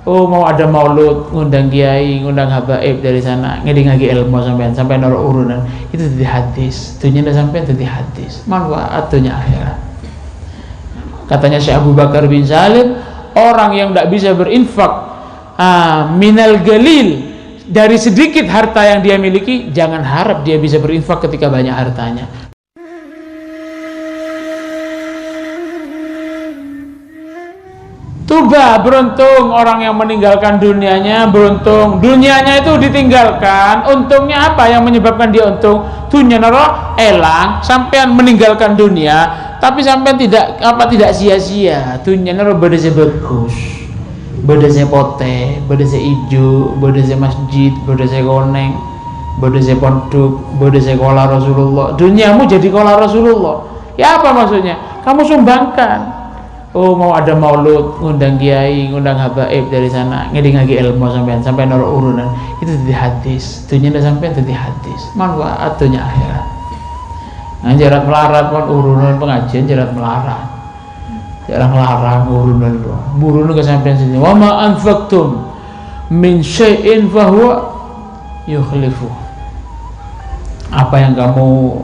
Oh, mau ada maulud, ngundang kiai, ngundang habaib dari sana, ngedi-ngedi ilmu sampai noro urunan. Itu di hadis. Dunia sampai itu di hadis. Manfaat dunia akhirat. Katanya Syekh Abu Bakar bin Salim, orang yang tidak bisa berinfak minal galil, dari sedikit harta yang dia miliki, jangan harap dia bisa berinfak ketika banyak hartanya. Tuba, beruntung orang yang meninggalkan dunianya, beruntung dunianya itu ditinggalkan. Untungnya apa yang menyebabkan dia untung? Dunia naro elang, sampean meninggalkan dunia, tapi sampean tidak sia-sia. Dunia naro bedese bagus, bedese pote, bedese ijo, bedese masjid, bedese koneng, bedese pondok, bedese kola Rasulullah. Duniamu jadi kola Rasulullah. Ya apa maksudnya? Kamu sumbangkan. Oh, mau ada maulud, ngundang kiai, ngundang habaib dari sana, ngedi-ngedi ilmu sampai noro urunan. Itu di hadis. Dunia sampai itu di hadis. Manfaat dunia akhirat. Nah, jarak melarat pun urunan pengajian jarak melarat. Jarang larang urunan itu. Burun kesampean sini. Wa ma anfaqtum min syai'in fahuwa yukhlifu. Apa yang kamu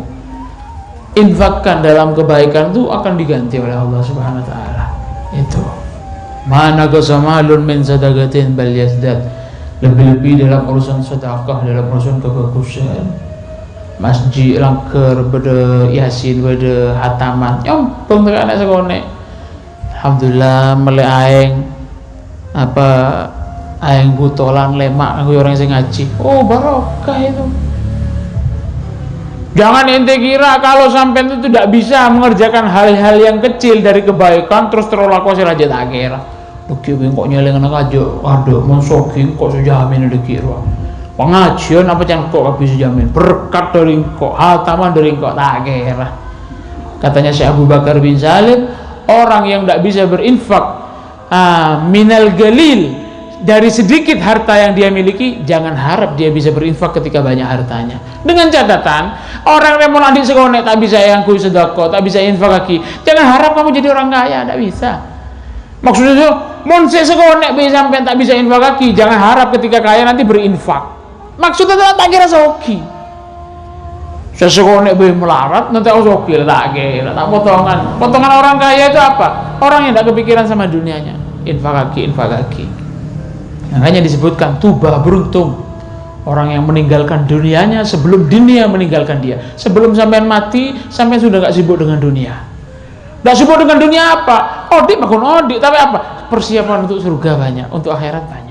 infakkan dalam kebaikan itu akan diganti oleh Allah Subhanahu wa taala. Itu. Mana qasamalun min sadaqatin bal yazdad. Lebih-lebih dalam urusan sedekah, dalam urusan kebagusan. Masjid langker bede yasin bede hataman. Nyompong tekan anak sekone. Alhamdulillah melek aing butolan lemak aku orang sing ngaji. Oh, barokah itu. Jangan ente kira kalau sampai itu tidak bisa mengerjakan hal-hal yang kecil dari kebaikan terus terlaku raja tak kira. Duki kok nyeleng anak aja, aduh monsoking kok sejamin dikira. Pengajian apa jangan kok bisa jamin berkat dari kok, hataman dari kok tak kira. Katanya Syekh Abu Bakar bin Salim, orang yang tidak bisa berinfak minal galil, dari sedikit harta yang dia miliki, jangan harap dia bisa berinfak ketika banyak hartanya. Dengan catatan, orang yang mau lanjut sekolah tak bisa yang kui sedekah, tak bisa infak lagi. Jangan harap kamu jadi orang kaya, tidak bisa. Maksudnya itu, mau sekolah bisa sampai tak bisa infak lagi. Jangan harap ketika kaya nanti berinfak. Maksudnya tak kira soki. Sesekolah boleh melarat, nanti aku soki tak kira, tak potongan. Potongan orang kaya itu apa? Orang yang tidak kepikiran sama dunianya. Infak lagi. Makanya disebutkan tuba, beruntung orang yang meninggalkan dunianya sebelum dunia meninggalkan dia. Sebelum sampean mati, sampean sudah gak sibuk dengan dunia. Gak sibuk dengan dunia apa? Odik, makan odik, tapi apa? Persiapan untuk surga banyak, untuk akhirat banyak.